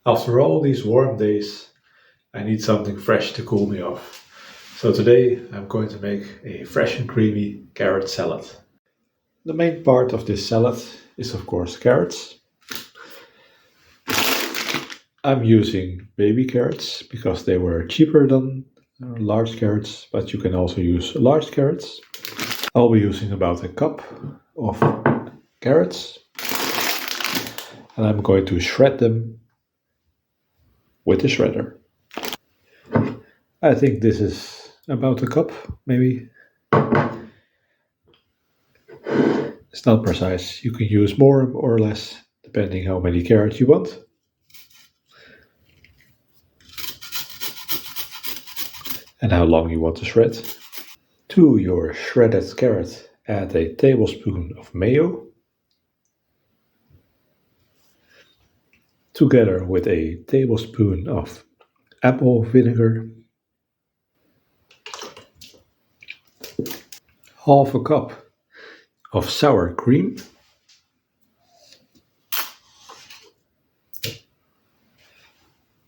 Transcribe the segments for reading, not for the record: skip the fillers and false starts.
After all these warm days, I need something fresh to cool me off. So today I'm going to make a fresh and creamy carrot salad. The main part of this salad is of course carrots. I'm using baby carrots because they were cheaper than large carrots, but you can also use large carrots. I'll be using about a cup of carrots and I'm going to shred them with a shredder. I think this is about a cup, maybe. It's not precise. You can use more or less depending how many carrots you want. And how long you want to shred. To your shredded carrot, add a tablespoon of mayo, together with a tablespoon of apple vinegar, half a cup of sour cream,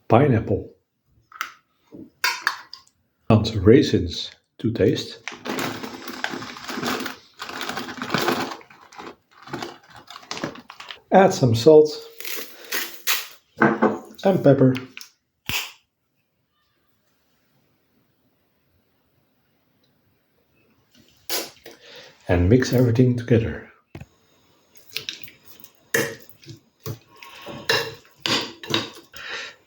pineapple, and raisins to taste. Add some salt and pepper. And mix everything together.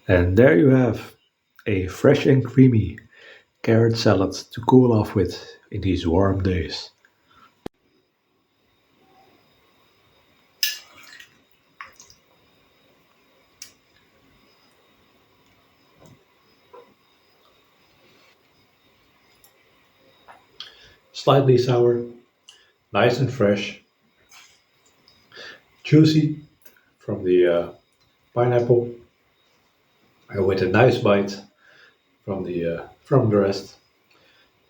And there you have a fresh and creamy carrot salad to cool off with in these warm days. Slightly sour, nice and fresh, juicy from the pineapple, and with a nice bite from the rest.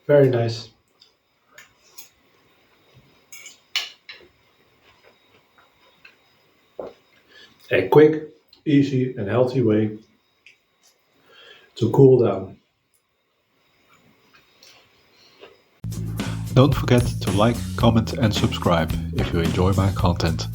Very nice. A quick, easy, and healthy way to cool down. Don't forget to like, comment, and subscribe if you enjoy my content.